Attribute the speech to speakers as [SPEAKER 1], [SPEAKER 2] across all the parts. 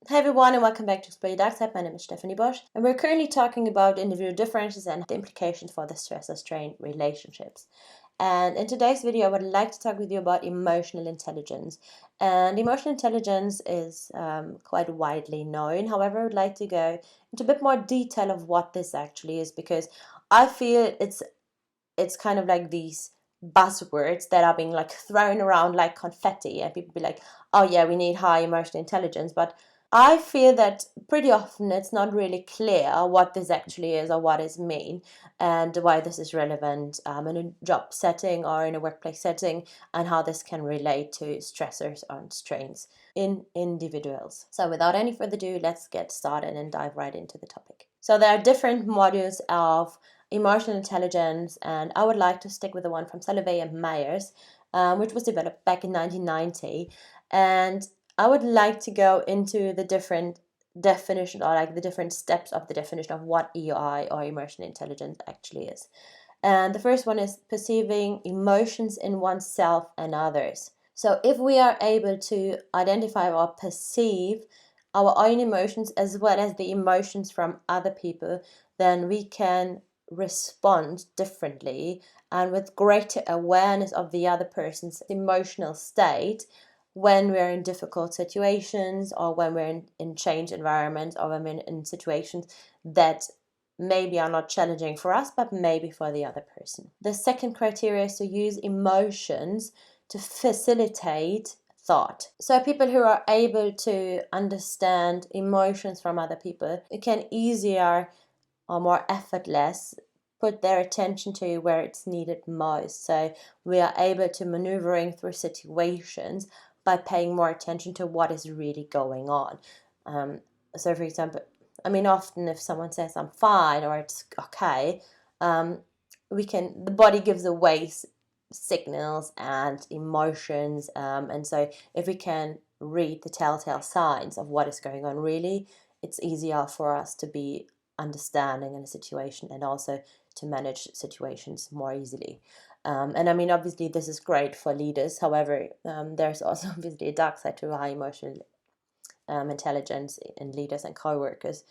[SPEAKER 1] Hey everyone, and welcome back to Explore Your Dark Side. My name is Stephanie Bosch, and we're currently talking about individual differences and the implications for the stress-strain relationships. And in today's video, I would like to talk with you about emotional intelligence. And emotional intelligence is quite widely known. However, I would like to go into a bit more detail of what this actually is, because I feel it's kind of like these buzzwords that are being like thrown around like confetti, and people be like, oh yeah, we need high emotional intelligence, but I feel that pretty often it's not really clear what this actually is or what it means and why this is relevant in a job setting or in a workplace setting, and how this can relate to stressors and strains in individuals. So without any further ado, let's get started and dive right into the topic. So there are different modules of emotional intelligence, and I would like to stick with the one from Salovey and Myers, which was developed back in 1990. And I would like to go into the different definition, or like the different steps of the definition of what EI or emotional intelligence actually is. And the first one is perceiving emotions in oneself and others. So if we are able to identify or perceive our own emotions as well as the emotions from other people, then we can respond differently and with greater awareness of the other person's emotional state when we're in difficult situations, or when we're in change environments, or when we're in situations that maybe are not challenging for us, but maybe for the other person. The second criteria is to use emotions to facilitate thought. So people who are able to understand emotions from other people, it can easier or more effortless put their attention to where it's needed most. So we are able to maneuvering through situations by paying more attention to what is really going on. So for example, often if someone says I'm fine or it's okay, the body gives away signals and emotions, and so if we can read the telltale signs of what is going on, really, it's easier for us to be understanding in a situation, and also to manage situations more easily. And obviously this is great for leaders. However, there's also obviously a dark side to high emotional intelligence in leaders and co-workers.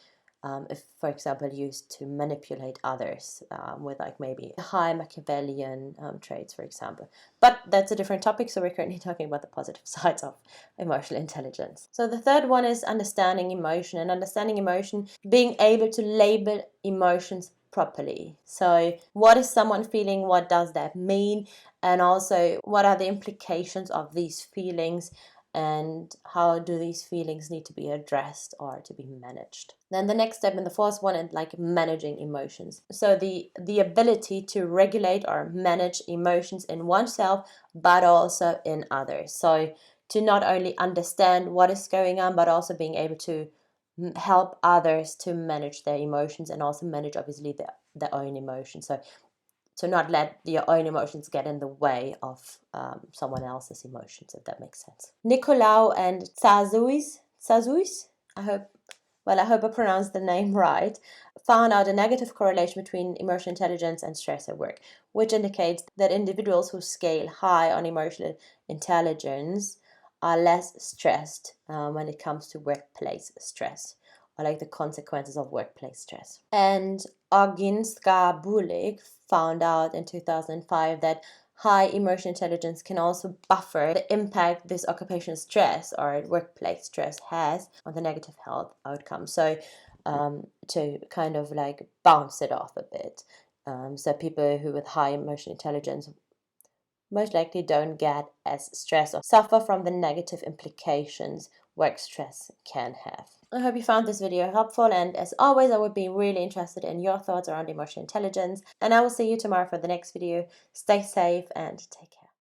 [SPEAKER 1] If, for example, used to manipulate others with like maybe high Machiavellian traits, for example. But that's a different topic, so we're currently talking about the positive sides of emotional intelligence. So the third one is understanding emotion, and understanding emotion, being able to label emotions properly. So what is someone feeling? What does that mean? And also, what are the implications of these feelings? And how do these feelings need to be addressed or to be managed? Then the next step, and the fourth one, is like managing emotions. So the ability to regulate or manage emotions in oneself, but also in others. So to not only understand what is going on, but also being able to help others to manage their emotions, and also manage obviously their own emotions. So to not let your own emotions get in the way of someone else's emotions, if that makes sense. Nicolau and Tsazuis, I hope I pronounced the name right, found out a negative correlation between emotional intelligence and stress at work, which indicates that individuals who scale high on emotional intelligence are less stressed when it comes to workplace stress, or like the consequences of workplace stress. And Oginska Bulik found out in 2005 that high emotional intelligence can also buffer the impact this occupational stress or workplace stress has on the negative health outcome. So to kind of like bounce it off a bit. So people who with high emotional intelligence most likely don't get as stressed or suffer from the negative implications work stress can have. I hope you found this video helpful, and as always, I would be really interested in your thoughts around emotional intelligence, and I will see you tomorrow for the next video. Stay safe and take care.